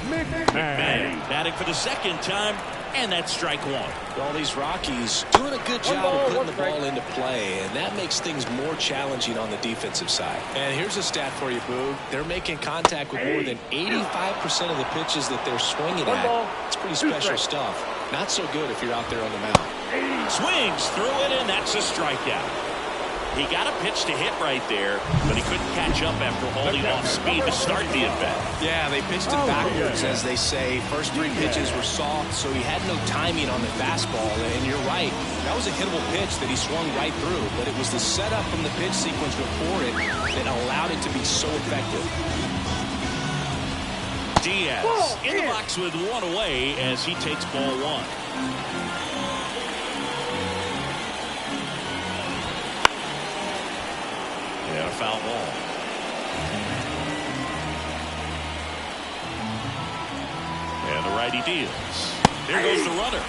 McMahon batting for the second time, and that's strike one. Well, these Rockies doing a good job of putting the ball into play, and that makes things more challenging on the defensive side. And here's a stat for you, Boog. They're making contact with more than 85% of the pitches that they're swinging at. It's pretty special stuff. Not so good if you're out there on the mound. Swings through it, and that's a strikeout. He got a pitch to hit right there, but he couldn't catch up after holding off speed to start the at-bat. Yeah, they pitched it backwards, as they say. First three pitches were soft, so he had no timing on the fastball. And you're right, that was a hittable pitch that he swung right through, but it was the setup from the pitch sequence before it that allowed it to be so effective. Diaz in the box with one away as he takes ball one. And a foul ball. And the righty deals. There goes the runner.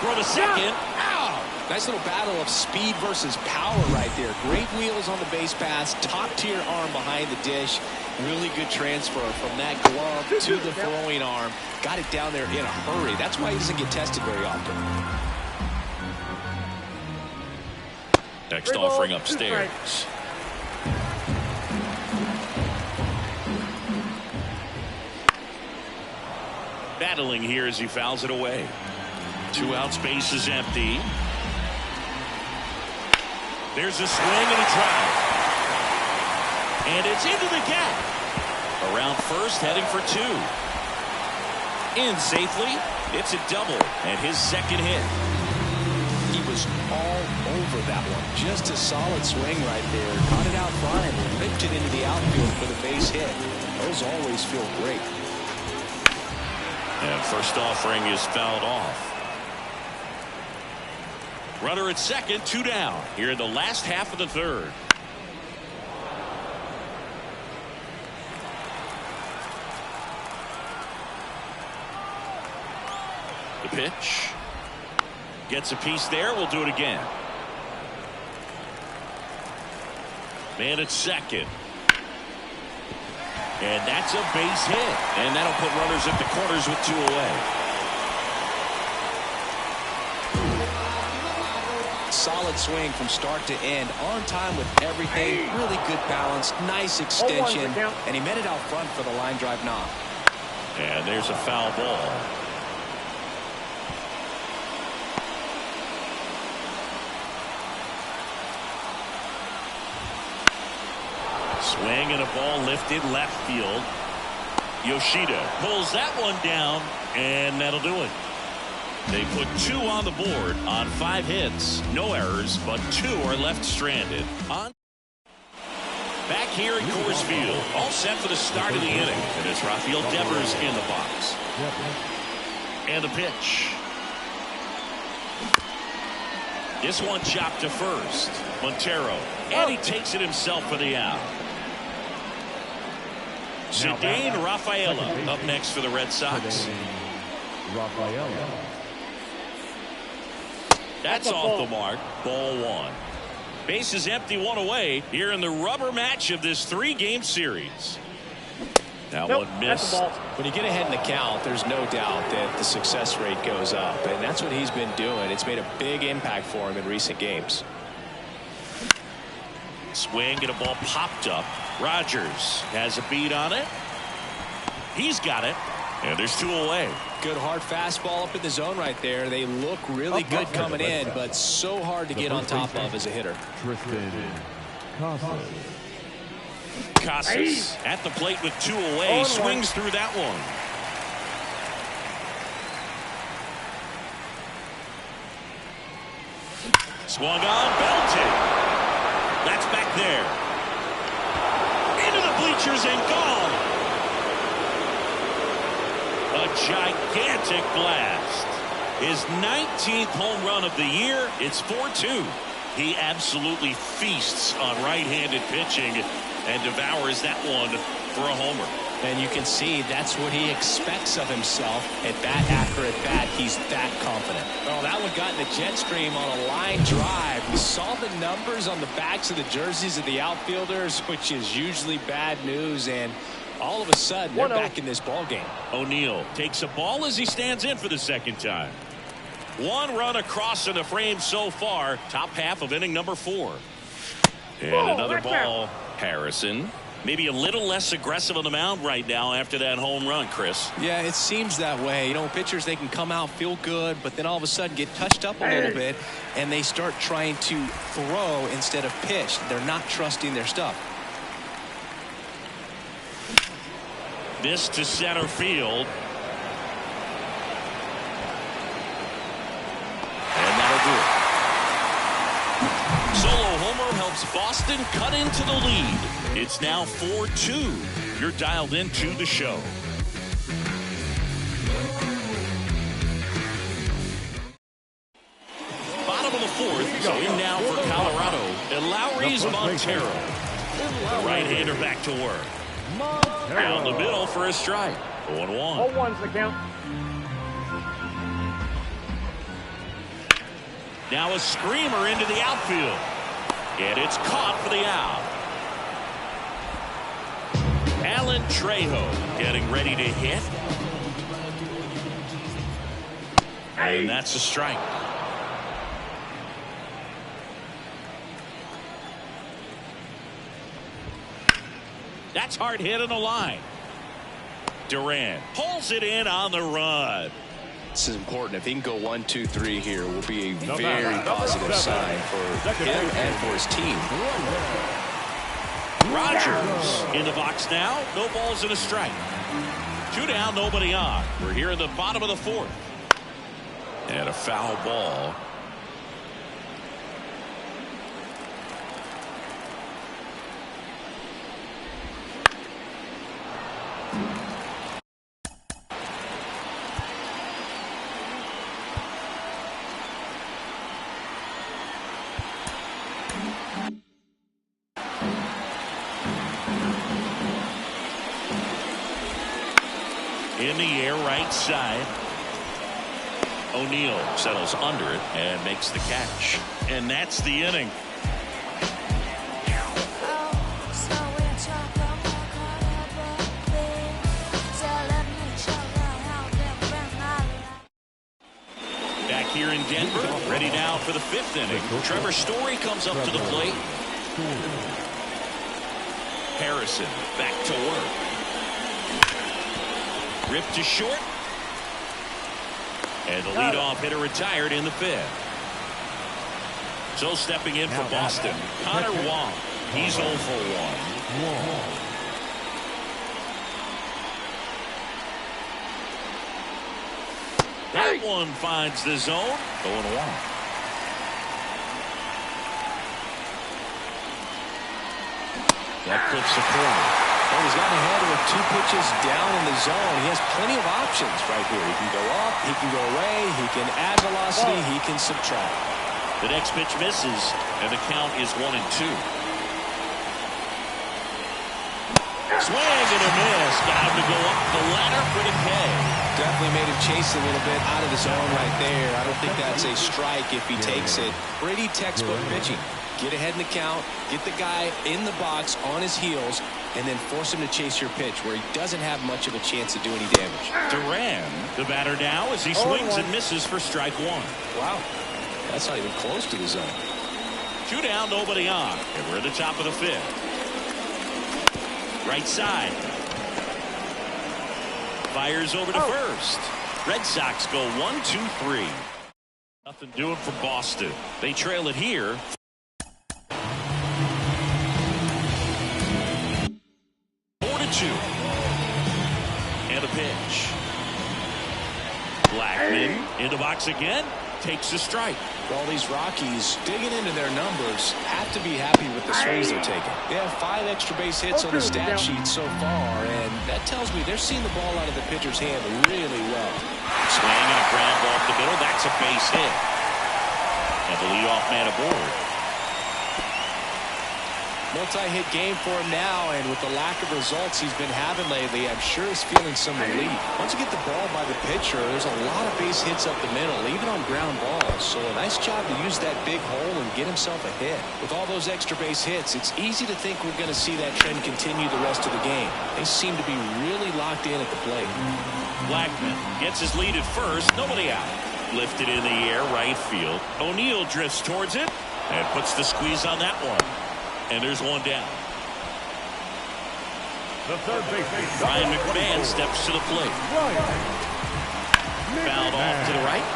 For the second. Ow! Nice little battle of speed versus power right there. Great wheels on the base pass. Top tier arm behind the dish. Really good transfer from that glove to the throwing arm. Got it down there in a hurry. That's why he doesn't get tested very often. Next offering upstairs. Battling here as he fouls it away. 2 outs, base is empty. There's a swing and a drive. And it's into the gap. Around first, heading for 2. In safely. It's a double and his second hit. He was all over that one. Just a solid swing right there. Caught it out front and ripped it into the outfield for the base hit. Those always feel great. And first offering is fouled off. Runner at second, 2 down here in the last half of the third. The pitch. Gets a piece there. We'll do it again. Man at second. And that's a base hit. And that'll put runners at the corners with 2 away. Solid swing from start to end. On time with everything. Really good balance. Nice extension. And he met it out front for the line drive knock. And there's a foul ball. Swing and a ball lifted left field. Yoshida pulls that one down, and that'll do it. They put 2 on the board on 5 hits. No errors, but 2 are left stranded. Back here at Coors Field, all set for the start of the inning. And it's Rafael Devers in the box. And the pitch. This one chopped to first. Montero. And he takes it himself for the out. Ceddanne Rafaela up next for the Red Sox. That's off the mark. Ball 1. Base is empty, 1 away here in the rubber match of this 3-game series. That one missed. When you get ahead in the count, there's no doubt that the success rate goes up, and that's what he's been doing. It's made a big impact for him in recent games. Swing and a ball popped up. Rogers has a beat on it. He's got it. And there's 2 away. Good hard fastball up in the zone right there. They look really good coming in, but so hard to get on top of as a hitter. Casas at the plate with 2 away. Swings through that one. Swung on, belted. That's back there. Into the bleachers and gone. A gigantic blast. His 19th home run of the year. It's 4-2. He absolutely feasts on right-handed pitching and devours that one for a homer. And you can see that's what he expects of himself at bat after at bat. He's that confident. Well, that one got in the jet stream on a line drive. We saw the numbers on the backs of the jerseys of the outfielders, which is usually bad news. And All of a sudden, they're back in this ball game. O'Neill takes a ball as he stands in for the second time. One run across in the frame so far. Top half of inning number 4. And another ball. Harrison. Maybe a little less aggressive on the mound right now after that home run, Chris. Yeah, it seems that way. You know, pitchers, they can come out, feel good, but then all of a sudden get touched up a little bit, and they start trying to throw instead of pitch. They're not trusting their stuff. This to center field. And that'll do it. Solo homer helps Boston cut into the lead. It's now 4-2. You're dialed into the show. Bottom of the 4th. So in now for Colorado. And Lowry's Montero. The right-hander back to work. Down the middle for a strike. 0-1. 0-1's the count. Now a screamer into the outfield. And it's caught for the out. Alan Trejo getting ready to hit. And that's a strike. That's hard hit in the line. Duran pulls it in on the run. This is important. If he can go 1, 2, 3 here, will be a very positive sign for him and for his team. Rogers in the box now. No balls and a strike. 2 down, nobody on. We're here in the bottom of the 4th. And a foul ball. In the air, right side. O'Neill settles under it and makes the catch. And that's the inning. Back here in Denver, ready now for the 5th inning. Trevor Story comes up to the plate. Harrison back to work. Ripped to short. And the leadoff hitter retired in the 5th. So stepping in for Boston, Connor Wong. He's 0 for 1. That one finds the zone. 0-1. That clips the corner. Well, he's got a handle with 2 pitches down in the zone. He has plenty of options right here. He can go up, he can go away, he can add velocity, he can subtract. The next pitch misses, and the count is 1-2. Swing and a miss. Got him to go up the ladder for the K. Definitely made him chase a little bit out of the zone right there. I don't think that's a strike if he takes it. Pretty textbook pitching. Get ahead in the count, get the guy in the box on his heels, and then force him to chase your pitch where he doesn't have much of a chance to do any damage. Duran, the batter now as he swings and misses for strike 1. Wow, that's not even close to the zone. 2 down, nobody on, and we're at the top of the 5th. Right side. Fires over to first. Red Sox go 1-2-3. Nothing doing for Boston. They trail it here. 4-2. And a pitch. Blackman in the box again. Takes a strike. Well, these Rockies digging into their numbers have to be happy with the swings they're taking. They have 5 extra base hits on the stat sheet so far, and that tells me they're seeing the ball out of the pitcher's hand really well. Swing and a ground ball up the middle. That's a base hit. And the leadoff man aboard. Multi-hit game for him now, and with the lack of results he's been having lately, I'm sure he's feeling some relief. Once you get the ball by the pitcher, there's a lot of base hits up the middle, even on ground balls. So a nice job to use that big hole and get himself a hit. With all those extra base hits, it's easy to think we're going to see that trend continue the rest of the game. They seem to be really locked in at the plate. Blackman gets his lead at first, nobody out. Lifted in the air, right field. O'Neill drifts towards it and puts the squeeze on that one. And there's one down. The third baseman, Ryan McMahon steps to the plate. Fouled off to the right.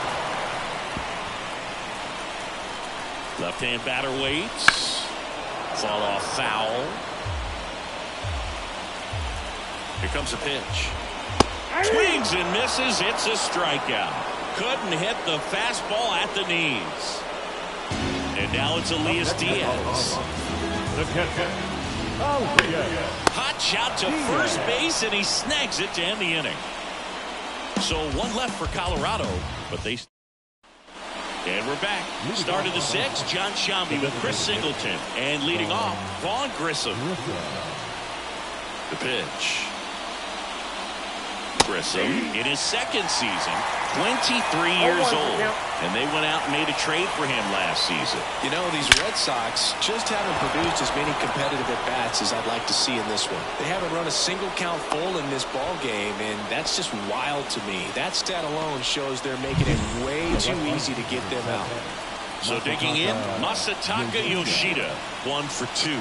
Left-hand batter waits. Fall off foul. Here comes a pitch. Swings and misses. It's a strikeout. Couldn't hit the fastball at the knees. And now it's Elias Diaz. the catcher, Alvarez. Hot shot to first base, and he snags it to end the inning. So one left for Colorado, but they... And we're back. Start of the sixth, John Sciambi with Chris Singleton. And leading off, Vaughn Grissom. The pitch. Grissom in his second season, 23 years old. And they went out and made a trade for him last season. You know, these Red Sox just haven't produced as many competitive at-bats as I'd like to see in this one. They haven't run a single count full in this ball game, and that's just wild to me. That stat alone shows they're making it way too easy to get them out. So digging in, Masataka Yoshida, 1 for 2.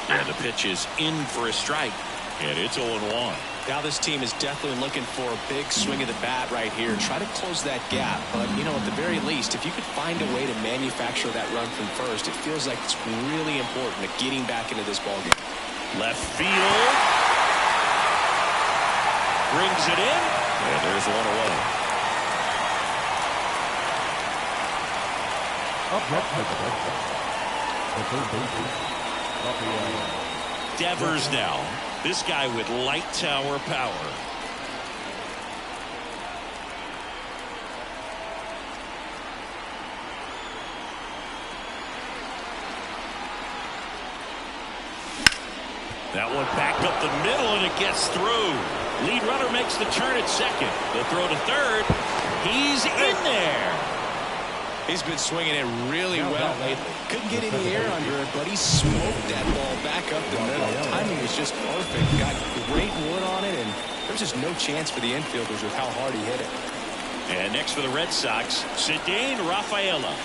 And the pitch is in for a strike, and it's 0-1. Now this team is definitely looking for a big swing of the bat right here. Try to close that gap. But, you know, at the very least, if you could find a way to manufacture that run from first, it feels like it's really important to getting back into this ball game. Left field. Brings it in. And there's one away. Devers now. This guy with light tower power. That one back up the middle, and it gets through. Lead runner makes the turn at second. The throw to third. He's in there. He's been swinging it really well lately. Couldn't get any air under it, but he smoked that ball back up the middle. The timing was just perfect. Got great wood on it, and there's just no chance for the infielders with how hard he hit it. And next for the Red Sox, Ceddanne Rafaela.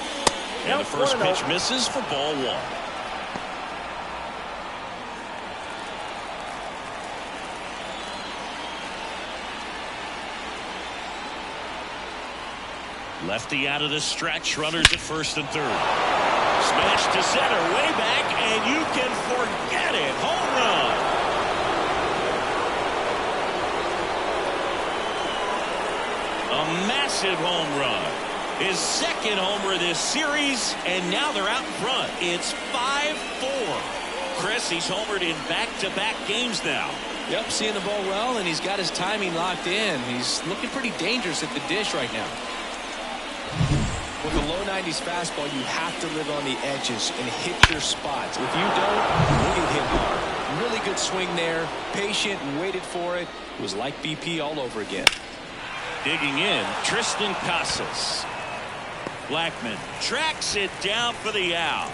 And the first pitch misses for ball 1. Lefty out of the stretch, runners at first and third. Smash to center, way back, and you can forget it. Home run. A massive home run. His second homer this series, and now they're out in front. It's 5-4. Chris, he's homered in back-to-back games now. Yep, seeing the ball well, and he's got his timing locked in. He's looking pretty dangerous at the dish right now. With a low 90s fastball, you have to live on the edges and hit your spots. If you don't, you'll get hit hard. Really good swing there. Patient, waited for it. It was like BP all over again. Digging in, Tristan Casas. Blackman tracks it down for the out.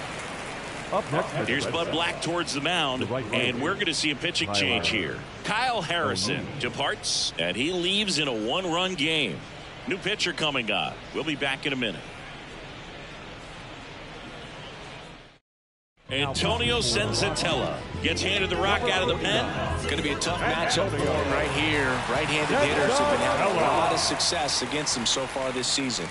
Here's Bud Black towards the mound, and we're going to see a pitching change here. Kyle Harrison departs, and he leaves in a 1-run game. New pitcher coming on. We'll be back in a minute. Antonio Senzatella gets handed the rock out of the pen. It's going to be a tough matchup for him right here. Right-handed hitters have been having a lot of success against him so far this season.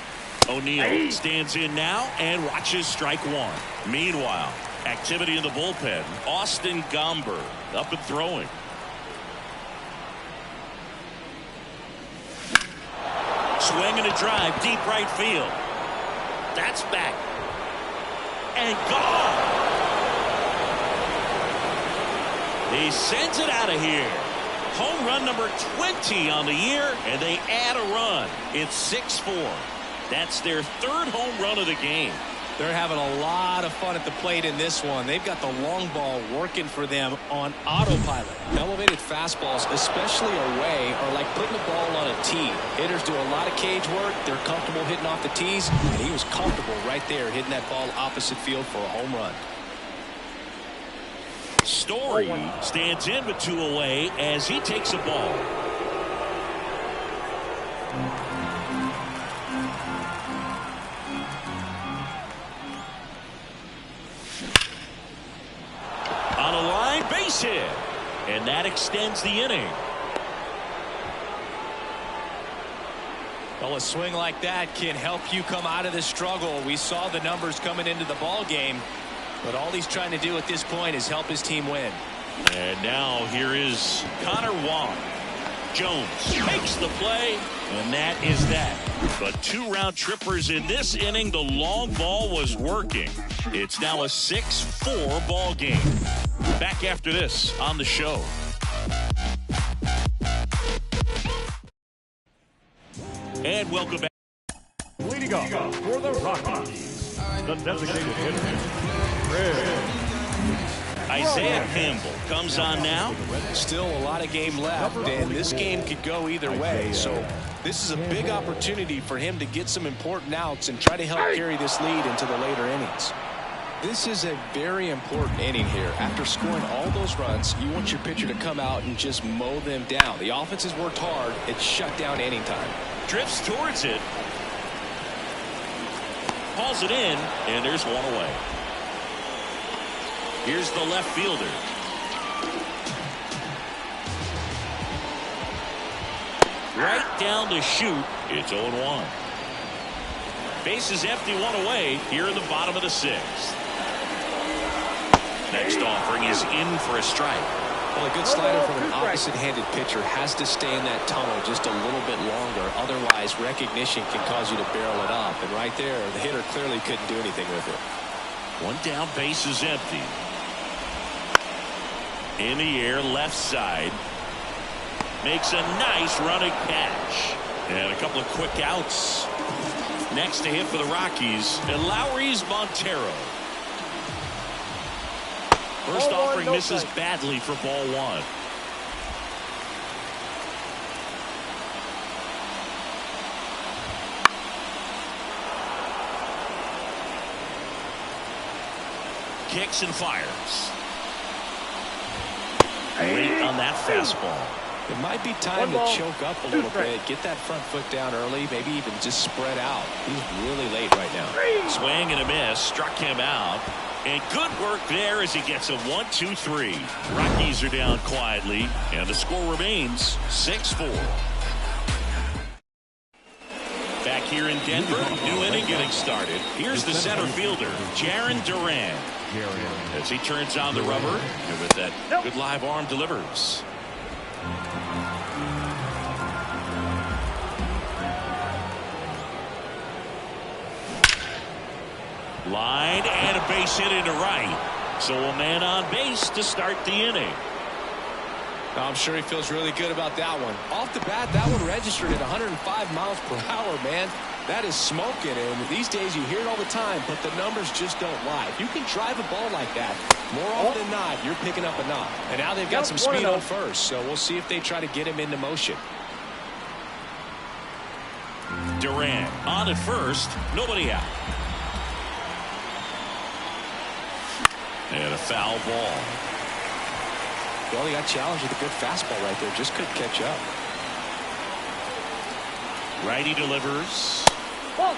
O'Neill stands in now and watches strike 1. Meanwhile, activity in the bullpen. Austin Gomber up and throwing. Swing and a drive, deep right field. That's back. And gone. He sends it out of here. Home run number 20 on the year, and they add a run. It's 6-4. That's their third home run of the game. They're having a lot of fun at the plate in this one. They've got the long ball working for them on autopilot. Elevated fastballs, especially away, are like putting the ball on a tee. Hitters do a lot of cage work. They're comfortable hitting off the tees, and he was comfortable right there hitting that ball opposite field for a home run. Story stands in with 2 away as he takes a ball. On a line, base hit. And that extends the inning. Well, a swing like that can help you come out of the struggle. We saw the numbers coming into the ball game, but all he's trying to do at this point is help his team win. And now here is Connor Wong. Jones makes the play, and that is that. But 2 round trippers in this inning. The long ball was working. It's now a 6-4 ball game. Back after this on the show. And welcome back. Leading off for the Rockies, the designated hitter, Fred. Isaiah Campbell comes on now. Still a lot of game left, and this game could go either way. So this is a big opportunity for him to get some important outs and try to help carry this lead into the later innings. This is a very important inning here. After scoring all those runs, you want your pitcher to come out and just mow them down. The offense has worked hard. It's shut down inning time. Drifts towards it. Hauls it in, and there's 1 away. Here's the left fielder. Right down to shoot. It's 0-1. Base is empty, 1 away here in the bottom of the 6th. Next offering is in for a strike. Well, a good slider from an opposite-handed pitcher has to stay in that tunnel just a little bit longer. Otherwise, recognition can cause you to barrel it up. And right there, the hitter clearly couldn't do anything with it. 1 down, base is empty. In the air, left side. Makes a nice running catch. And a couple of quick outs. Next to hit for the Rockies, and Lowry's Montero. First offering misses badly for ball 1. Kicks and fires. Late on that fastball. It might be time to choke up a little bit, get that front foot down early, maybe even just spread out. He's really late right now. Swing and a miss, struck him out. And good work there as he gets a 1-2-3. Rockies are down quietly, and the score remains 6-4. Back here in Denver, new inning getting started. Here's the center fielder, Jarren Duran. As he turns on the rubber, and with that good live arm delivers. Line and a base hit into right. So a man on base to start the inning. I'm sure he feels really good about that one. Off the bat, that one registered at 105 miles per hour, man. That is smoking, and these days you hear it all the time, but the numbers just don't lie. If you can drive a ball like that, more often than not, you're picking up a knock. And now they've got some speed on first, so we'll see if they try to get him into motion. Duran on at first, nobody out. And a foul ball. Well, he got challenged with a good fastball right there. Just couldn't catch up. Righty delivers. Ball 2.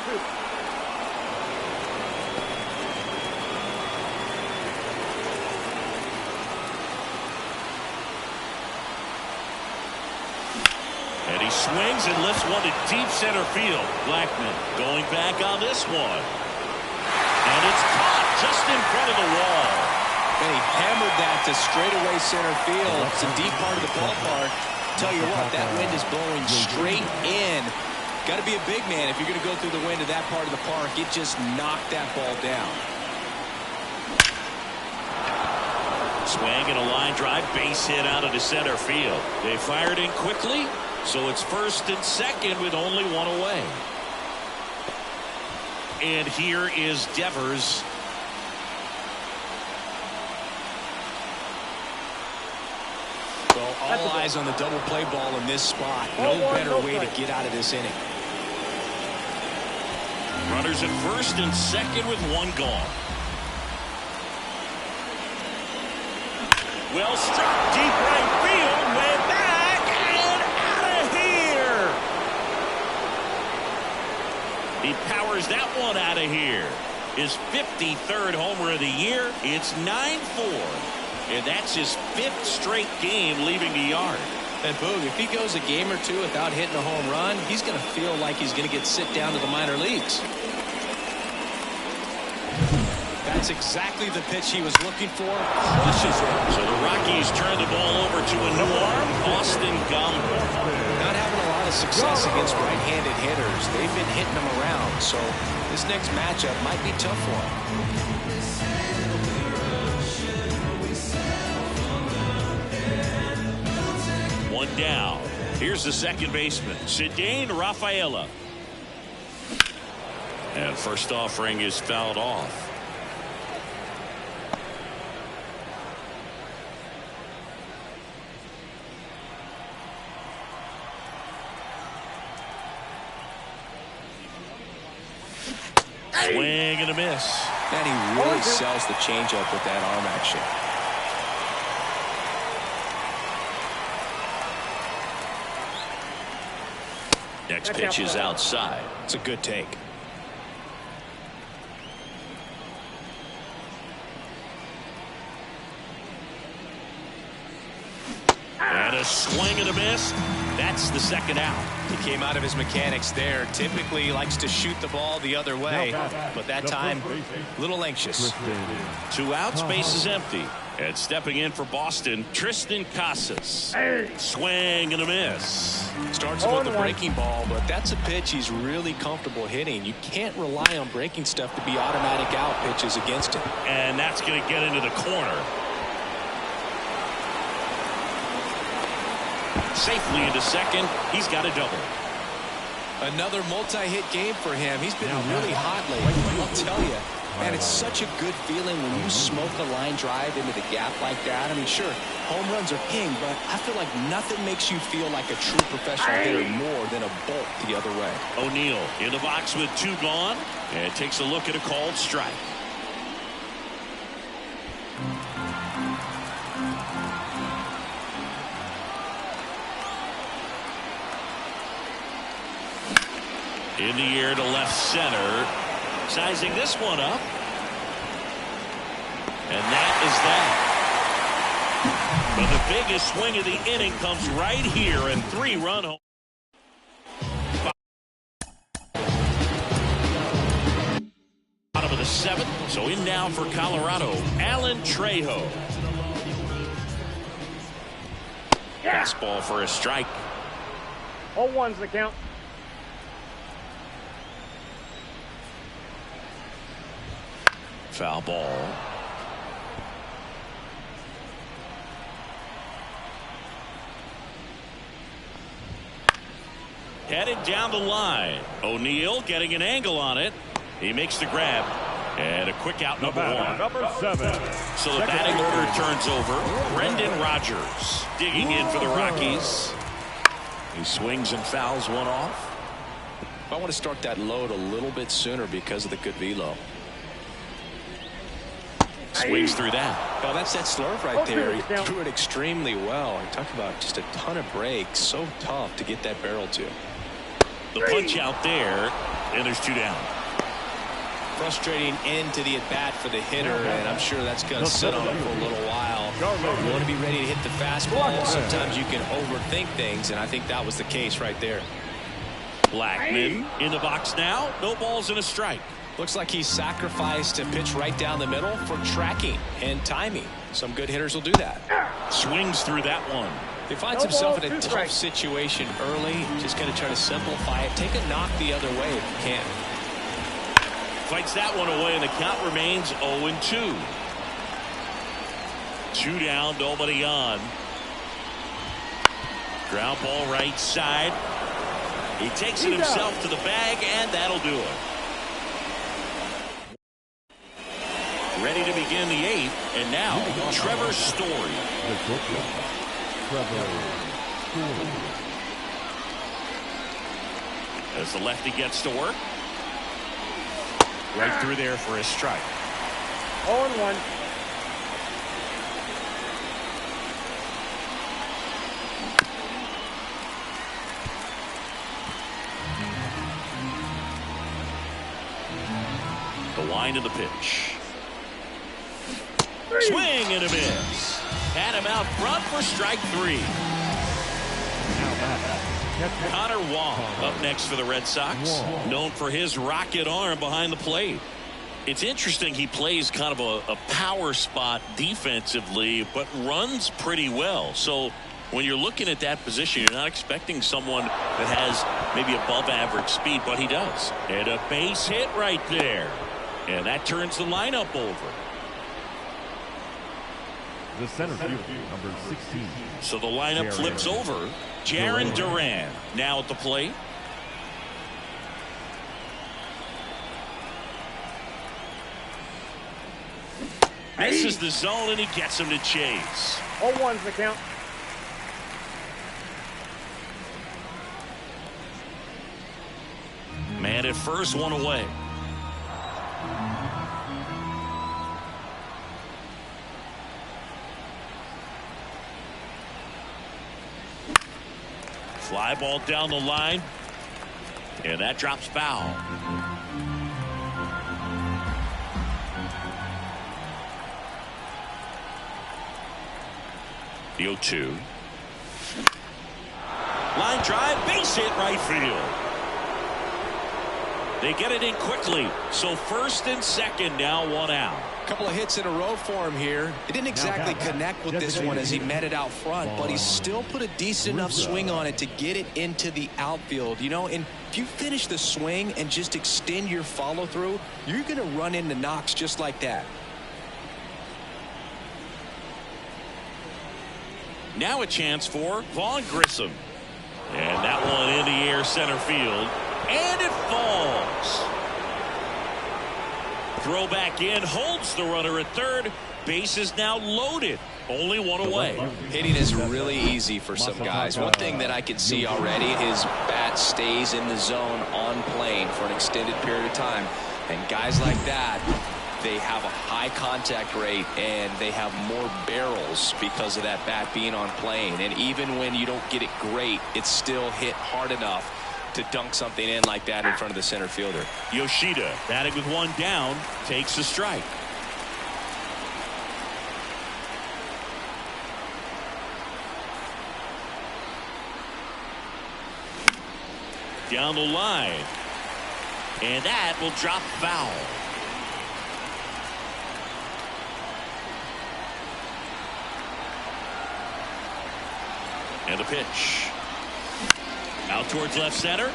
And he swings and lifts one to deep center field. Blackmon going back on this one. And it's caught just in front of the wall. And he hammered that to straightaway center field. It's a deep part of the ballpark. Tell you what, that wind is blowing straight in. Got to be a big man if you're going to go through the wind of that part of the park. It just knocked that ball down. Swing and a line drive, base hit out of the center field. They fired in quickly, so it's first and second with only 1 away. And here is Devers. Well, all eyes on the double play ball in this spot. No better way to get out of this inning. Runners at first and second with one gone. Well struck deep right field, way back and out of here. He powers that one out of here. His 53rd homer of the year. It's 9-4. And that's his 5th straight game leaving the yard. And Boog, if he goes a game or two without hitting a home run, he's going to feel like he's going to get sit down to the minor leagues. That's exactly the pitch he was looking for. Crushes it. So the Rockies turn the ball over to a new arm, Austin Gump. Not having a lot of success against right-handed hitters. They've been hitting them around, so this next matchup might be tough for him. One down. Here's the second baseman, Ceddanne Rafaela. And first offering is fouled off. Swing and a miss. And he really sells the changeup with that arm action. Next pitch is outside. It's a good take. And a swing and a miss. That's the second out. He came out of his mechanics there. Typically he likes to shoot the ball the other way, but that time a little anxious. 2 outs, base is empty. And stepping in for Boston, Triston Casas. Swing and a miss. Starts with the breaking ball, but that's a pitch he's really comfortable hitting. You can't rely on breaking stuff to be automatic out pitches against him. And that's going to get into the corner. Safely into second. He's got a double. Another multi-hit game for him. He's been really hot lately. I'll tell you. Man, it's such a good feeling when you smoke a line drive into the gap like that. I mean, sure, home runs are king, but I feel like nothing makes you feel like a true professional hitter more than a bolt the other way. O'Neill in the box with 2 gone and takes a look at a called strike. In the air to left center. Sizing this one up. And that is that. But the biggest swing of the inning comes right here, and 3-run home. Bottom of the 7th. So in now for Colorado, Alan Trejo. Fastball for a strike. 0-1's the count. Foul ball. Headed down the line. O'Neill getting an angle on it. He makes the grab. And a quick out, number 1. Number 7. So the batting order turns over. Brendan Rodgers digging in for the Rockies. He swings and fouls one off. I want to start that load a little bit sooner because of the good velo. Swings through that. Oh, that's that slurve right there. He threw it extremely well. I talk about just a ton of breaks. So tough to get that barrel to. The punch out there, and there's 2 down. Frustrating end to the at-bat for the hitter, and I'm sure that's going to sit on him for a little while. You want to be ready to hit the fastball. Sometimes you can overthink things, and I think that was the case right there. Blackman in the box now. No balls and a strike. Looks like he sacrificed a pitch right down the middle for tracking and timing. Some good hitters will do that. Swings through that one. He finds himself in a tough situation early. Just going to try to simplify it. Take a knock the other way if you can. Fights that one away, and the count remains 0-2. 2 down, nobody on. Ground ball right side. He takes it himself to the bag, and that'll do it. ready to begin the 8th. And now, Trevor Story. As the lefty gets to work. Right through there for a strike. 0-1. The wind of the pitch. Swing and a miss. Had him out front for strike 3. Connor Wong up next for the Red Sox. Known for his rocket arm behind the plate. It's interesting he plays kind of a power spot defensively, but runs pretty well. So when you're looking at that position, you're not expecting someone that has maybe above average speed, but he does. And a base hit right there. And that turns the lineup over. The center fielder, number 16. So the lineup flips over. Jarren Duran now at the plate. Misses the zone and he gets him to chase. 0-1's the count. Man at first, one away. Fly ball down the line. And that drops foul. The 0-2. Line drive, base hit right field. They get it in quickly. So first and second, now one out. A couple of hits in a row for him here. He didn't exactly connect with this one as he met it out front, but he still put a decent enough swing on it to get it into the outfield. You know, and if you finish the swing and just extend your follow through, you're going to run into knocks just like that. Now a chance for Vaughn Grissom. And that one in the air center field. And it falls. Throw back in, holds the runner at third. Base is now loaded. Only one away. Hitting is really easy for some guys. One thing that I can see already, his bat stays in the zone on plane for an extended period of time. And guys like that, they have a high contact rate and they have more barrels because of that bat being on plane. And even when you don't get it great, it's still hit hard enough to dunk something in like that in front of the center fielder. Yoshida batting with one down, takes a strike. Down the line. And that will drop foul. And the pitch. Out towards left center.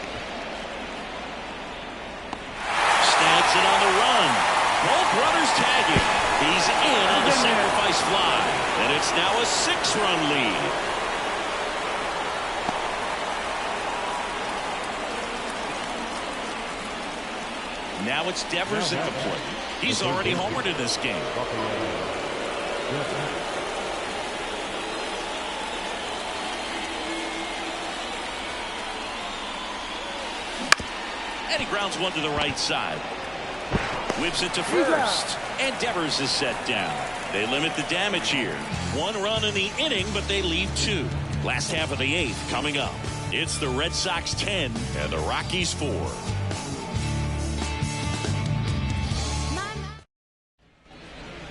Snags it on the run. Both runners tagging. He's in on the sacrifice fly. And it's now a 6-run lead. Now it's Devers at the plate. He's already homered in this game. And he grounds one to the right side. Whips it to first. And Devers is set down. They limit the damage here. 1 run in the inning, but they leave 2. Last half of the 8th coming up. It's the Red Sox 10 and the Rockies 4.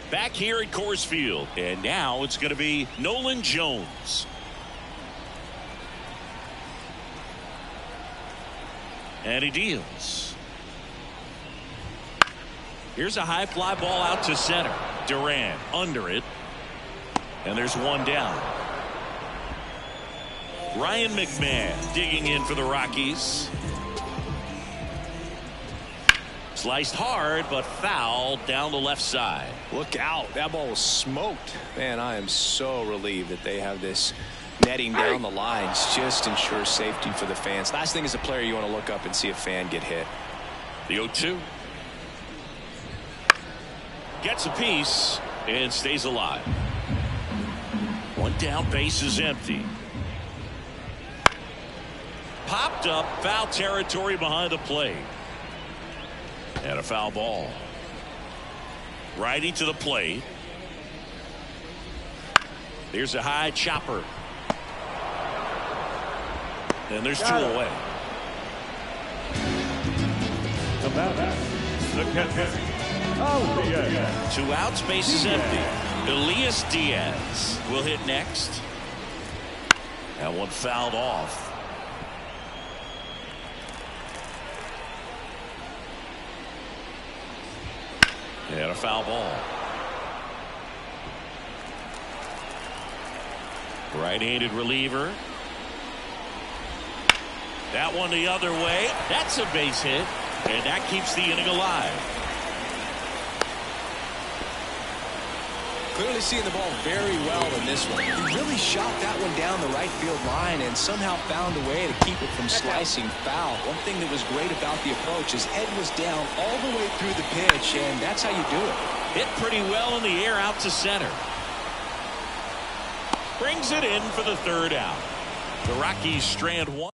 Back here at Coors Field. And now it's going to be Nolan Jones. And he deals. Here's a high fly ball out to center. Duran under it. And there's one down. Ryan McMahon digging in for the Rockies. Sliced hard, but foul down the left side. Look out. That ball was smoked. Man, I am so relieved that they have this netting down the lines. Just ensures safety for the fans. Last thing as a player, you want to look up and see a fan get hit. The 0-2. Gets a piece and stays alive. One down, base is empty. Popped up, foul territory behind the plate. And a foul ball. Righty to the plate. Here's a high chopper. And there's two away. The batter, the catcher, Diaz. 2 outs, base is empty. Elias Diaz will hit next. That one fouled off. And a foul ball. Right-handed reliever. That one the other way. That's a base hit. And that keeps the inning alive. Clearly seeing the ball very well in this one. He really shot that one down the right field line and somehow found a way to keep it from slicing foul. One thing that was great about the approach, his head was down all the way through the pitch, and that's how you do it. Hit pretty well in the air out to center. Brings it in for the 3rd out. The Rockies strand one.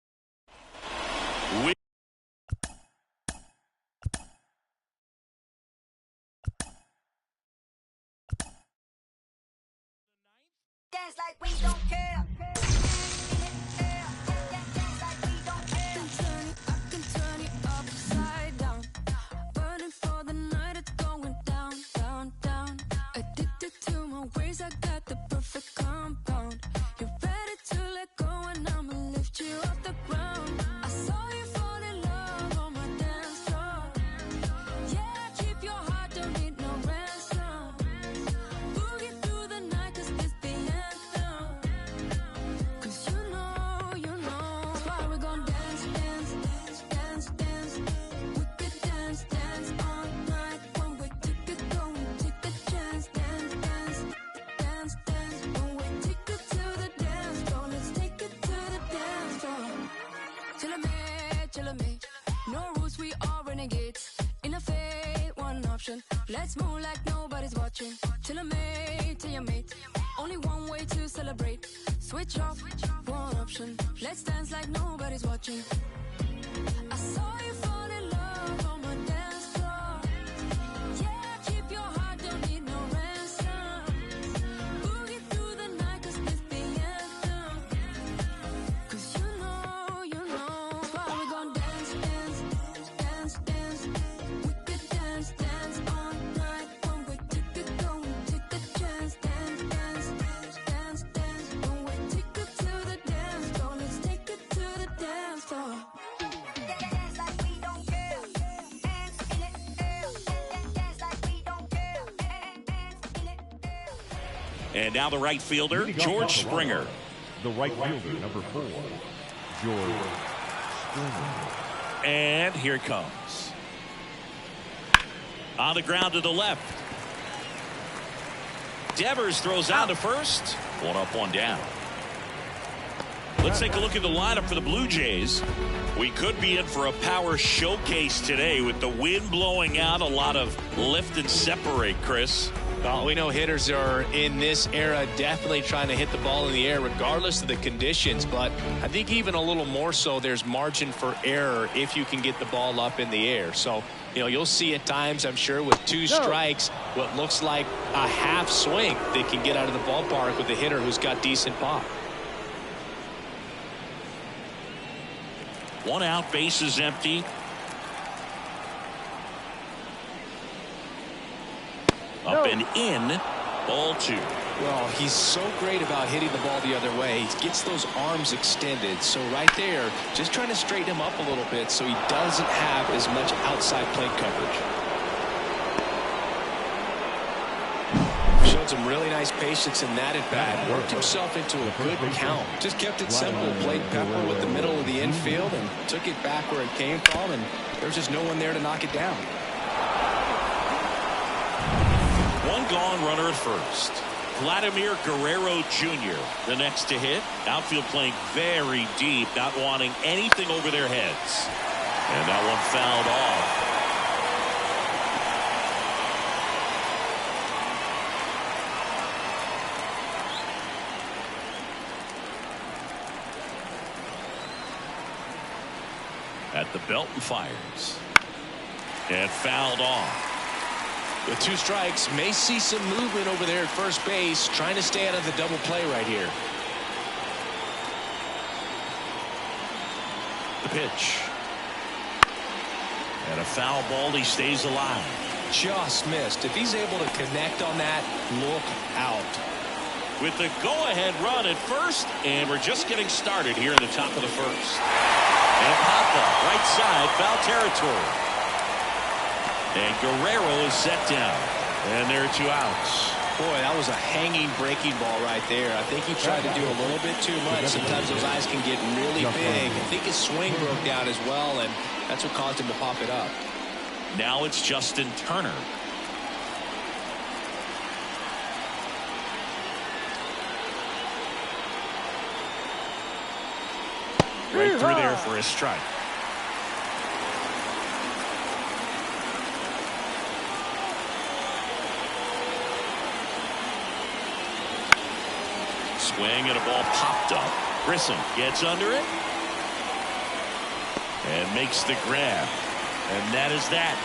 Dance like we don't care. I can turn it upside down. Burning for the night, it's going down, down, down. Addicted to my ways, I got the perfect compound. You're ready to let go and I'ma lift you off the ground. I saw you fall in love on my dance floor. Yeah, keep your heart, don't need no ransom. Boogie through the night, 'cause this the anthem. 'Cause you know, why we gon' dance, dance, dance, dance, dance. We could dance, dance all night. One way ticket, go and take a chance. Dance, dance, dance, dance. One way ticket to the dance floor. Let's take it to the dance floor. Chill a me. No rules, we are renegades. In a fade, one option. Let's move like nobody's watching. Chill a mate. Only one way to celebrate. Switch off, one option. Let's dance like nobody's watching. I saw you fall in love on my dance floor. Yeah, keep your heart, don't need no ransom. Boogie through the night, 'cause this the anthem. 'Cause you know, why we gon' dance, dance, dance, dance. We could dance, dance all night. One way ticket, go and take a chance. Dance, dance, dance, dance. One way ticket to the dance floor. Let's take it to the dance floor. Dance like we don't care. Hands in it, air. Dance like we don't care. Hands in it, air. And now the right fielder, Leading off George on the Springer. lineup, the right fielder, number 4, George Springer. And here it comes. On the ground to the left. Devers throws out to first. One up, one down. Let's take a look at the lineup for the Blue Jays. We could be in for a power showcase today with the wind blowing out, a lot of lift and separate, Chris. Well, we know hitters are in this era definitely trying to hit the ball in the air regardless of the conditions, but I think even a little more so there's margin for error if you can get the ball up in the air. So, you'll see at times, I'm sure, with 2 strikes, what looks like a half swing they can get out of the ballpark with a hitter who's got decent pop. 1 out, base is empty. Up and in, ball 2. Well, he's so great about hitting the ball the other way. He gets those arms extended. So right there, just trying to straighten him up a little bit so he doesn't have as much outside plate coverage. Showed some really nice patience in that at bat. Worked himself into a good count. Just kept it simple. Played pepper with the middle of the infield and took it back where it came from. And there's just no one there to knock it down. 1 gone, runner at first. Vladimir Guerrero Jr., the next to hit. Outfield playing very deep, not wanting anything over their heads. And that one fouled off. At the belt and fires. And fouled off. With 2 strikes, may see some movement over there at first base, trying to stay out of the double play right here. The pitch. And a foul ball. He stays alive. Just missed. If he's able to connect on that, look out. With the go-ahead run at first, and we're just getting started here in the top of the first. And Papa, right side, foul territory. And Guerrero is set down. And there are 2 outs. Boy, that was a hanging breaking ball right there. I think he tried to do a little bit too much. Sometimes those eyes can get really big. I think his swing broke down as well, and that's what caused him to pop it up. Now it's Justin Turner. Right through there for a strike. Swing and a ball popped up. Grissom gets under it. And makes the grab. And that is that.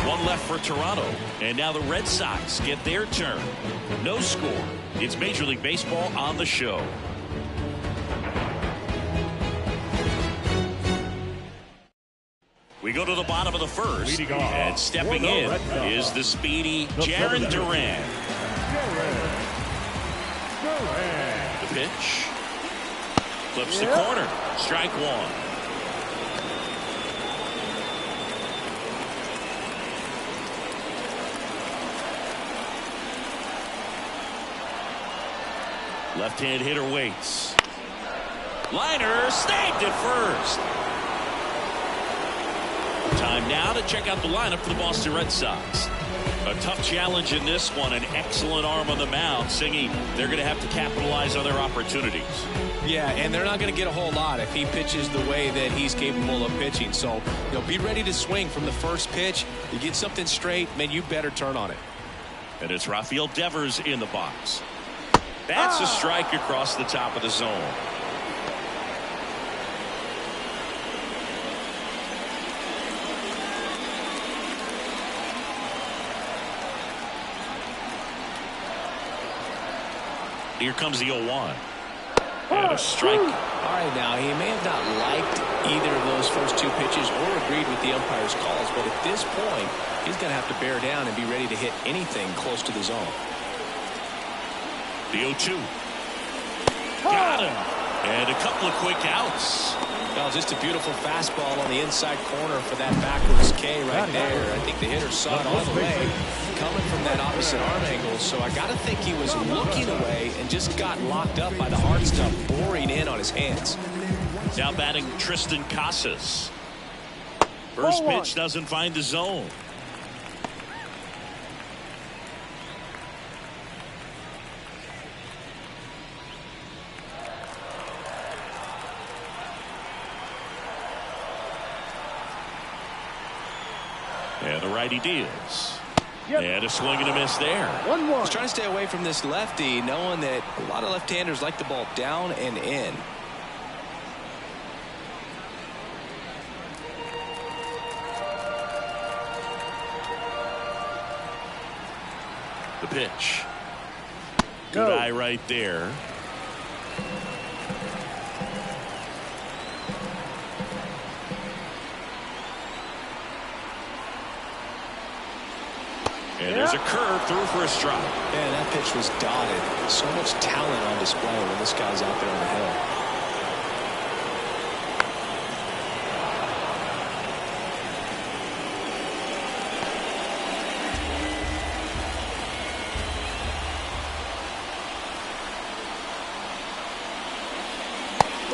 1 left for Toronto. And now the Red Sox get their turn. No score. It's Major League Baseball on the show. We go to the bottom of the first. And stepping in is the speedy Jarren Duran. The pitch. Flips the corner. Strike 1. Left-hand hitter waits. Liner snagged at first. Time now to check out the lineup for the Boston Red Sox. A tough challenge in this one. An excellent arm on the mound. Singy, they're going to have to capitalize on their opportunities. Yeah, and they're not going to get a whole lot if he pitches the way that he's capable of pitching. So, be ready to swing from the first pitch. You get something straight, man, you better turn on it. And it's Rafael Devers in the box. That's a strike across the top of the zone. Here comes the 0-1. And a strike. All right, now, he may have not liked either of those first 2 pitches or agreed with the umpire's calls, but at this point, he's going to have to bear down and be ready to hit anything close to the zone. The 0-2. Got him. And a couple of quick outs. Well, just a beautiful fastball on the inside corner for that backwards K right there. I think the hitter saw it all the way coming from that opposite arm angle. So I got to think he was looking away and just got locked up by the hard stuff boring in on his hands. Now batting Tristan Casas. First pitch doesn't find the zone. And the righty deals. And a swing and a miss there. 1-1. He's trying to stay away from this lefty, knowing that a lot of left-handers like the ball down and in. The pitch. Good eye right there. And there's a curve through for a strike. Man, that pitch was dotted. So much talent on display when this guy's out there on the hill.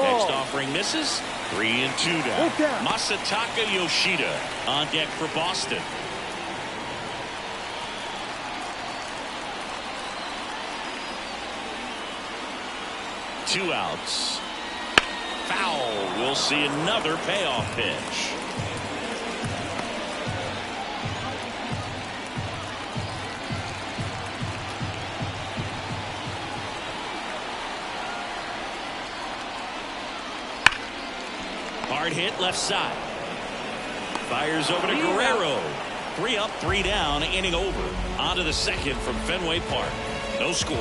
Next offering misses. 3-2 down. Masataka Yoshida on deck for Boston. Two outs. Foul. We'll see another payoff pitch. Hard hit left side. Fires over to Guerrero. 3 up, 3 down, inning over. On to the second from Fenway Park. No score.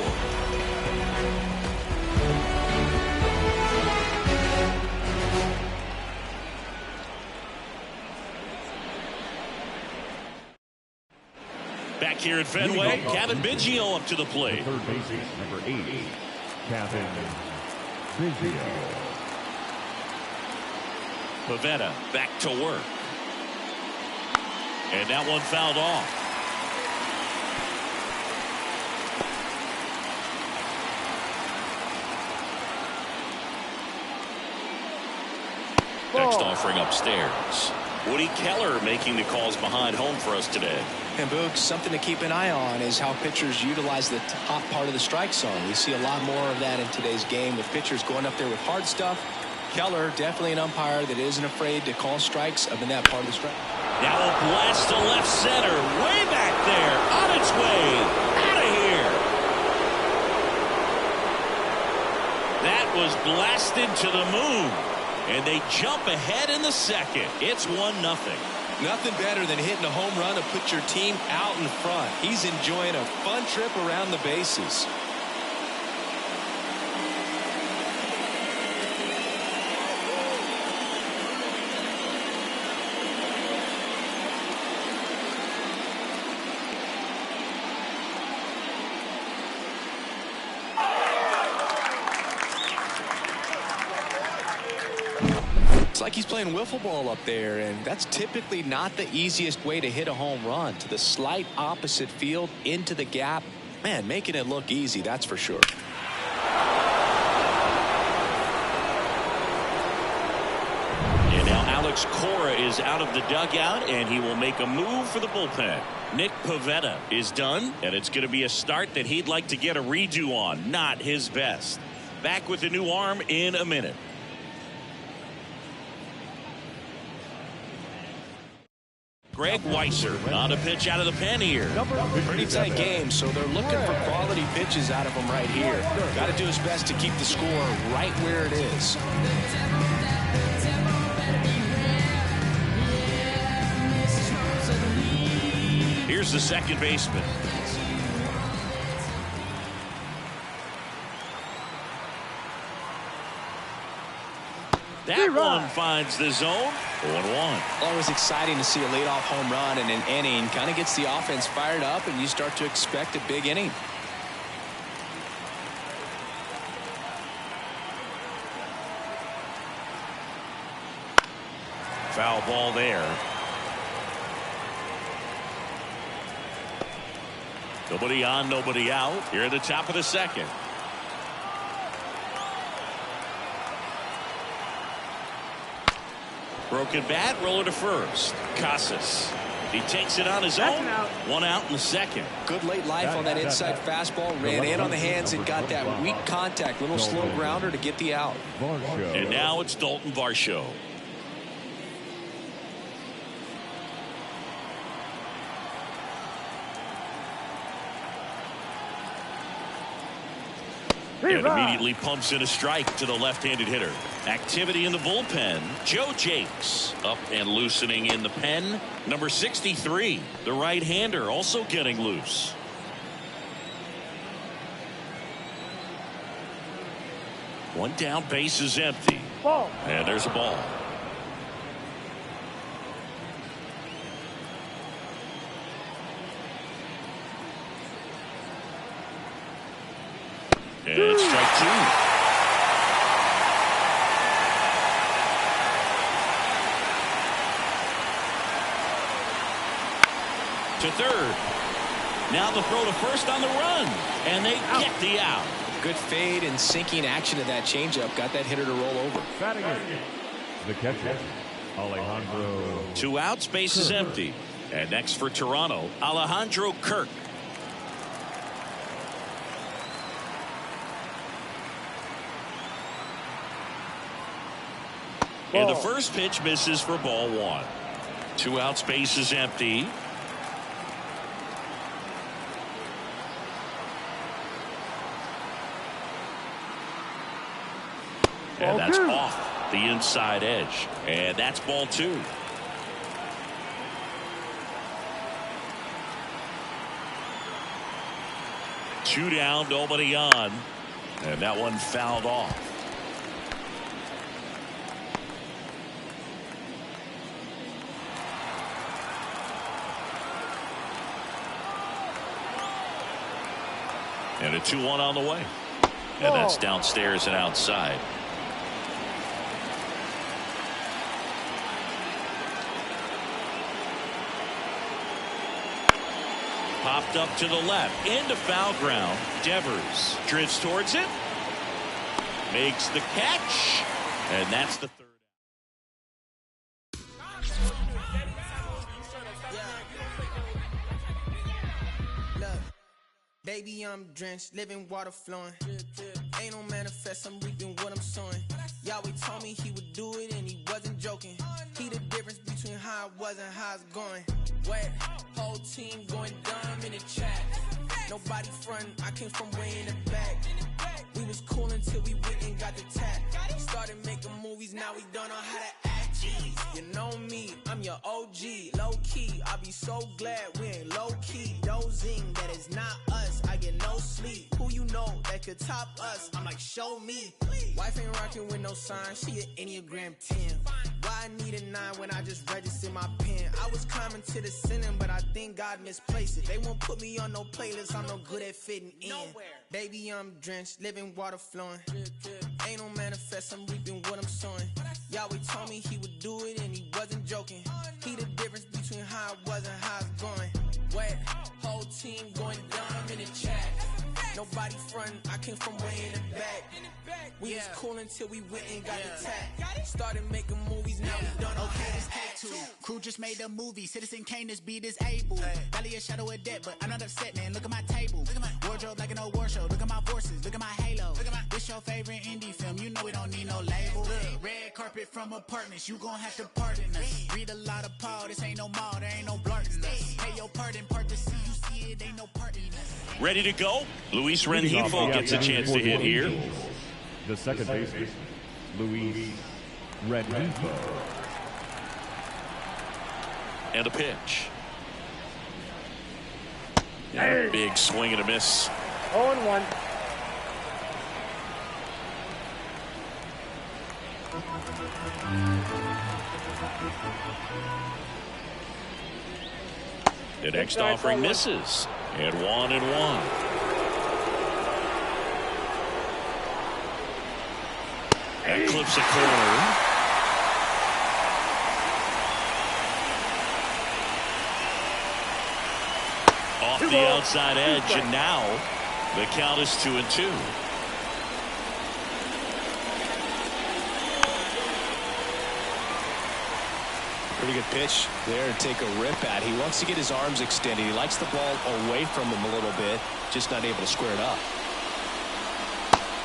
Back here at Fenway, Kevin Biggio up to the plate. Third baseman, number 8, Kevin Biggio. Pivetta back to work. And that one fouled off. Next offering upstairs. Woody Keller making the calls behind home for us today. And Boog, something to keep an eye on is how pitchers utilize the top part of the strike zone. We see a lot more of that in today's game with pitchers going up there with hard stuff. Keller, definitely an umpire that isn't afraid to call strikes up in that part of the strike. Now a blast to left center. Way back there. On its way. Out of here. That was blasted to the moon. And they jump ahead in the second. It's 1-0. Nothing better than hitting a home run to put your team out in front. He's enjoying a fun trip around the bases. It's like he's playing wiffle ball up there, and that's typically not the easiest way to hit a home run. To the slight opposite field, into the gap. Man, making it look easy, that's for sure. And now Alex Cora is out of the dugout, and he will make a move for the bullpen. Nick Pivetta is done, and it's going to be a start that he'd like to get a redo on. Not his best. Back with the new arm in a minute. Greg Weisser on a pitch out of the pen here. Pretty tight game, so they're looking for quality pitches out of him right here. Got to do his best to keep the score right where it is. Here's the second baseman. That one finds the zone. 0-1. Always exciting to see a leadoff home run in an inning. Kind of gets the offense fired up, and you start to expect a big inning. Foul ball there. Nobody on, nobody out. Here at the top of the second. Broken bat, roller to first. Casas. He takes it on his own. 1 out in the second. Good late life on that inside fastball. Ran in on the hands and got that weak contact. Little slow grounder to get the out. And now it's Dalton Varsho. And immediately pumps in a strike to the left-handed hitter. Activity in the bullpen. Joe Jakes up and loosening in the pen. Number 63, the right-hander, also getting loose. One down, base is empty. Ball. And there's a ball. And it's strike 2. To third. Now the throw to first on the run. And they get the out. Good fade and sinking action of that changeup. Got that hitter to roll over. Batting it, the catcher, Alejandro. 2 outs, base is empty. And next for Toronto, Alejandro Kirk. And the first pitch misses for ball 1. 2 outs, base is empty. And that's off. the inside edge. And that's ball 2. Two down, nobody on. And that one fouled off. And a 2-1 on the way. And that's downstairs and outside. Popped up to the left into foul ground. Devers drifts towards it, makes the catch, and that's the third. Baby, I'm drenched, living water flowing. Ain't no manifest, I'm reaping what I'm sowing. Yahweh told me he would do it and he wasn't joking. He the difference between how I was and how it's going. Wet, whole team going dumb in the chat. Nobody frontin', I came from way in the back. We was cool until we went and got the tap. Started making movies, now we don't know how to act. You know me, I'm your OG, low key. I be so glad we ain't low key. Dozing, that is not us. I get no sleep. Who you know that could top us? I'm like, show me. Wife ain't rocking with no sign. She an Enneagram 10. Why I need a 9 when I just registered my pen? I was climbing to the ceiling, but I think God misplaced it. They won't put me on no playlist. I'm no good at fitting in. Baby, I'm drenched, living water flowing. Ain't no manifest, I'm reaping what I'm sowing. Yahweh told me he would do it and he wasn't joking. He the difference between how I was and how it's going. Wet, whole team going dumb in the chat. Nobody frontin', I came from way in the back. We was cool until we went and got the tap. Started making movies, now we done. Okay, this take 2. Crew just made a movie. Citizen Kane is be disabled. Valley a shadow of debt, but I'm not upset, man. Look at my table. Look at my wardrobe like an old war show. Look at my forces. Look at my halo. Look at my. This your favorite indie film. You know we don't need no label. Red carpet from apartments. You gon' have to pardon us. Read a lot of Paul. This ain't no mall. There ain't no blarting us. Pay your pardon, part to see. You see it. Ain't no part in us. Ready to go? Luis Leading off Rengifo the gets a outfield chance for to the hit here. Angels, the second baseman, Luis Rengifo. And a pitch. And a big swing and a miss. 0-1. The next offering misses. And 1-1. And clips a corner. Off the outside edge, and now the count is 2-2. Pretty good pitch there to take a rip at. He wants to get his arms extended. He likes the ball away from him a little bit, just not able to square it up.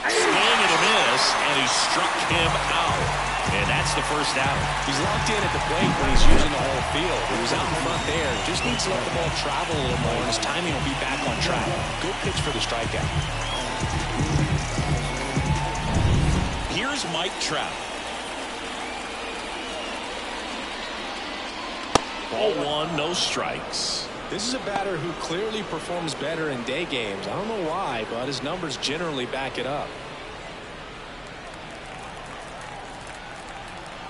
Swing and a miss, and he struck him out. And that's the first out. He's locked in at the plate when he's using the whole field. He was out in front there. Just needs to let the ball travel a little more, and his timing will be back on track. Good pitch for the strikeout. Here's Mike Trout. Ball 1, no strikes. This is a batter who clearly performs better in day games. I don't know why, but his numbers generally back it up.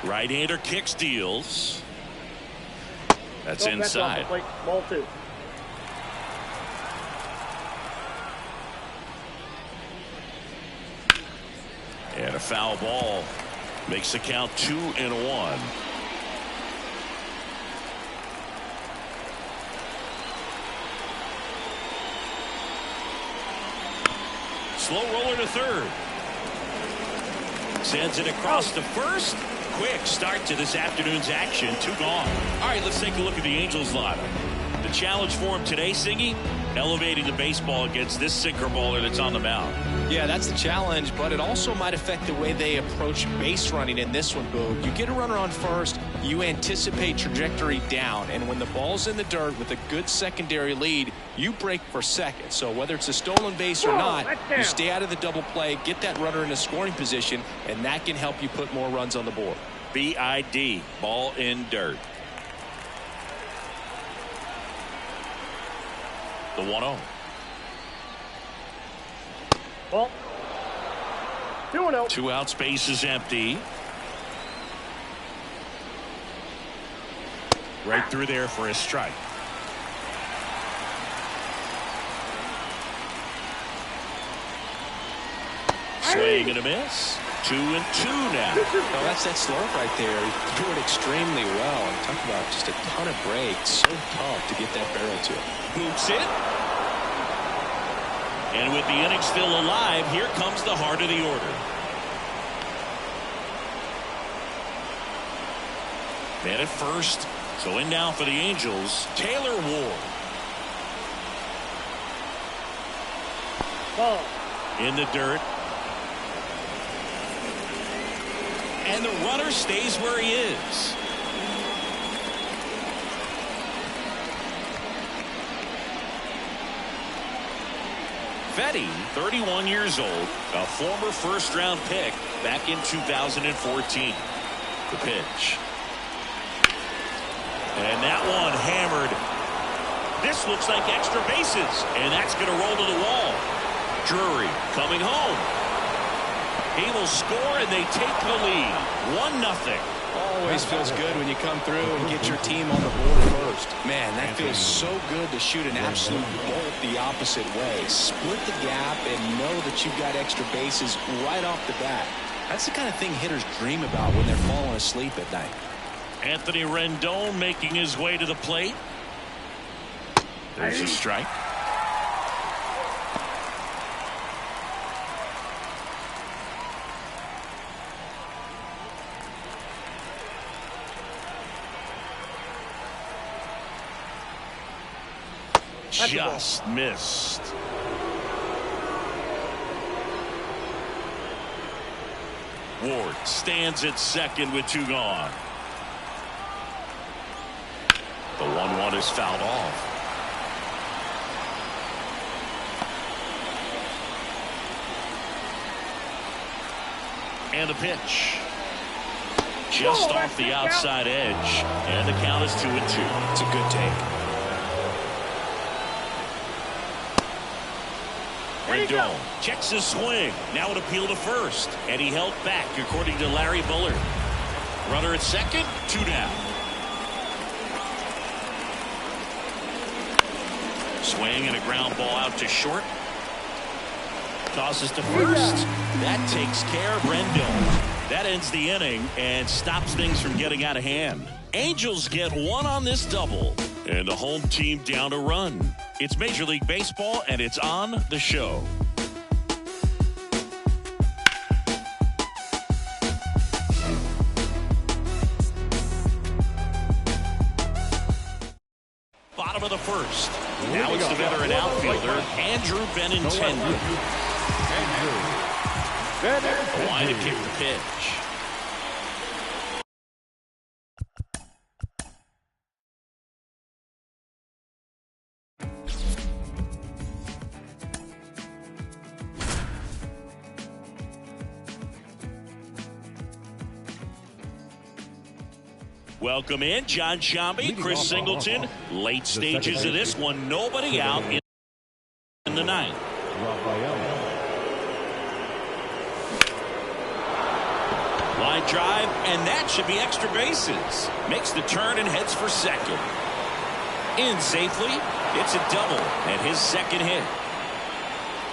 Right-hander kicks, deals. That's inside. Ball 2. And a foul ball makes the count 2-1. Slow roller to third. Sends it across to first. Quick start to this afternoon's action. 2 gone. All right, let's take a look at the Angels lineup. The challenge for him today, Singy, elevating the baseball against this sinker baller that's on the mound. Yeah, that's the challenge, but it also might affect the way they approach base running in this one, Boog. You get a runner on first, you anticipate trajectory down, and when the ball's in the dirt with a good secondary lead, you break for second. So whether it's a stolen base or not, you stay out of the double play, get that runner in a scoring position, and that can help you put more runs on the board. BID, ball in dirt. The 1-0. Ball. 2-0. 2 out, space is empty. Right through there for a strike. Swing and a miss. 2-2 now. Oh, that's that slurve right there. He threw it extremely well. And talk about just a ton of breaks. So tough to get that barrel to it. Boots it. And with the inning still alive, here comes the heart of the order. Man at first. So in now for the Angels, Taylor Ward. Ball. In the dirt. And the runner stays where he is. Fetty, 31 years old, a former first-round pick back in 2014. The pitch. And that one hammered. This looks like extra bases, and that's going to roll to the wall. Drury coming home. He will score, and they take the lead. 1-0. Always feels good when you come through and get your team on the board first. Man, that feels so good to shoot an absolute bolt the opposite way. Split the gap and know that you've got extra bases right off the bat. That's the kind of thing hitters dream about when they're falling asleep at night. Anthony Rendon making his way to the plate. There's a strike. Just missed. Ward stands at second with 2 gone. The 1-1 is fouled off. And the pitch. Just off the outside edge. And the count is 2-2. It's a good take. Rendon checks his swing. Now an appeal to first. And he held back, according to Larry Bullard. Runner at second, 2 down. Swing and a ground ball out to short. Tosses to first. That takes care of Rendon. That ends the inning and stops things from getting out of hand. Angels get 1 on this double. And the home team down a run. It's Major League Baseball, and it's on the show. Bottom of the first. Now it's the veteran outfielder, Andrew Benintendi. Line to kick the pitch. Welcome in, John Sciambi, Chris Singleton. Late stages of this one, nobody out in the ninth. Line drive, and that should be extra bases. Makes the turn and heads for second. In safely, it's a double and his second hit.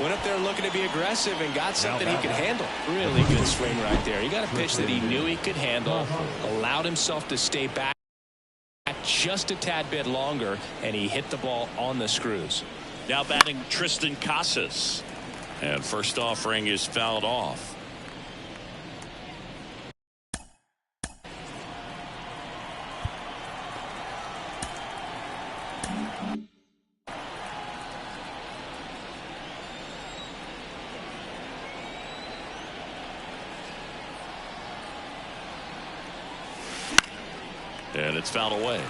Went up there looking to be aggressive and got something he could handle. Really good swing right there. He got a pitch that he knew he could handle, allowed himself to stay back just a tad bit longer, and he hit the ball on the screws. Now batting Tristan Casas. And first offering is fouled off. And it's fouled away.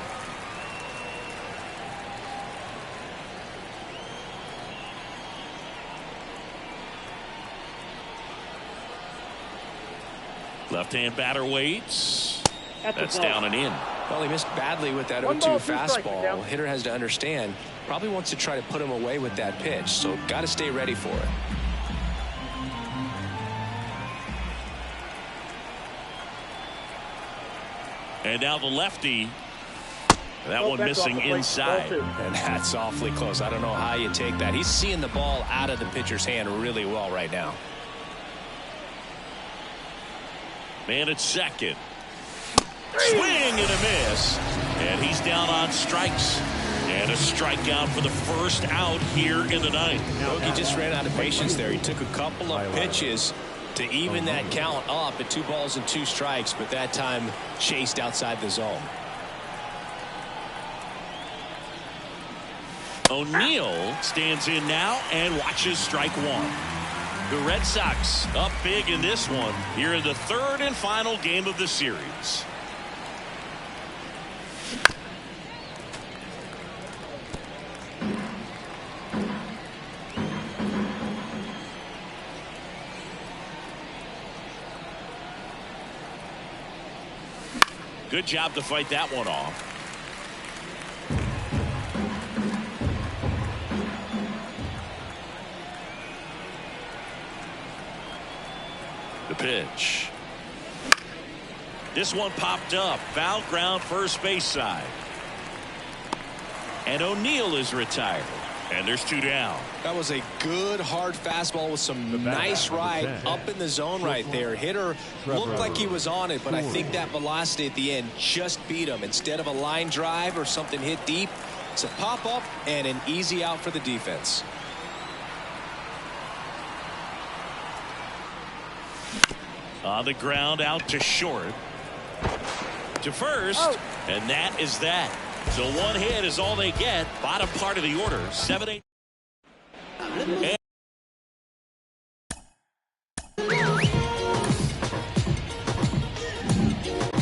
Left-hand batter waits. That's down and in. Well, he missed badly with that 0-2 fastball. Hitter has to understand. Probably wants to try to put him away with that pitch. So got to stay ready for it. And now the lefty. That one missing inside. And that's awfully close. I don't know how you take that. He's seeing the ball out of the pitcher's hand really well right now. Man at second. Swing and a miss. And he's down on strikes. And a strikeout for the first out here in the ninth. He just ran out of patience there. He took a couple of pitches to even that count up at 2 balls and 2 strikes, but that time chased outside the zone. O'Neill stands in now and watches strike one. The Red Sox up big in this one here in the 3rd and final game of the series. Good job to fight that one off. The pitch. This one popped up. Foul ground first base side. And O'Neill is retired. And there's 2 down. That was a good hard fastball with some nice ride up in the zone right there. Hitter looked like he was on it, but I think that velocity at the end just beat him. Instead of a line drive or something hit deep, it's a pop up and an easy out for the defense. On the ground out to short. To first. And that is that. So 1 hit is all they get. Bottom part of the order. 7-8.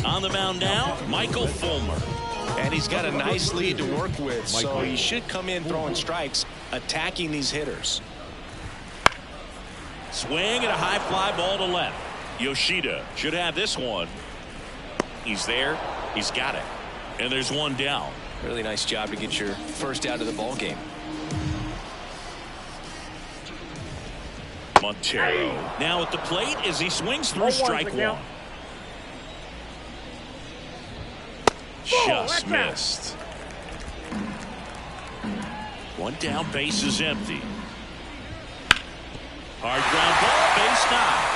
On the mound now, Michael Fulmer. And he's got a nice lead to work with, so he should come in throwing strikes, attacking these hitters. Swing and a high fly ball to left. Yoshida should have this one. He's there. He's got it. And there's 1 down. Really nice job to get your first out of the ball game. Montero now at the plate as he swings through strike 1. Just missed. 1 down, base is empty. Hard ground ball, base knock.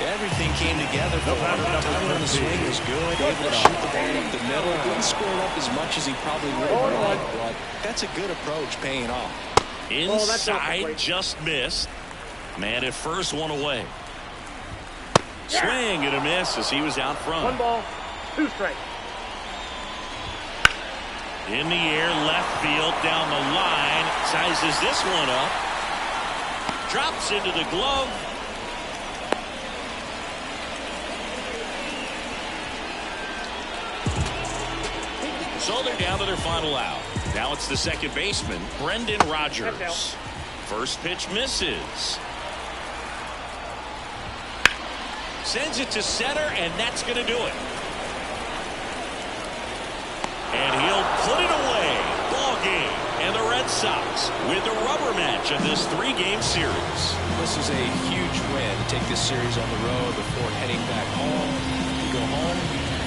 Everything came together for him. Timing on the swing was good. Able to shoot the ball up the middle. Didn't score up as much as he probably would have liked, but that's a good approach paying off. Inside, just missed. Man at first, 1 away. Swing and a miss as he was out front. 1 ball, 2 strikes. In the air, left field, down the line. Sizes this one up. Drops into the glove. So they're down to their final out. Now it's the second baseman, Brendan Rodgers. First pitch misses. Sends it to center, and that's going to do it. And he'll put it away. Ball game. And the Red Sox with the rubber match of this 3-game series. This is a huge win to take this series on the road before heading back home. You go home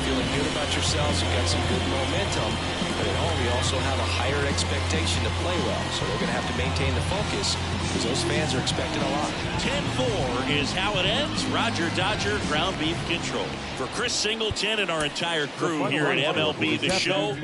feeling good about yourselves. You've got some good momentum. But at home, you also have a higher expectation to play well. So they're going to have to maintain the focus because those fans are expecting a lot. 10-4 is how it ends. Roger Dodger, ground beef control. For Chris Singleton and our entire crew here at MLB The Show.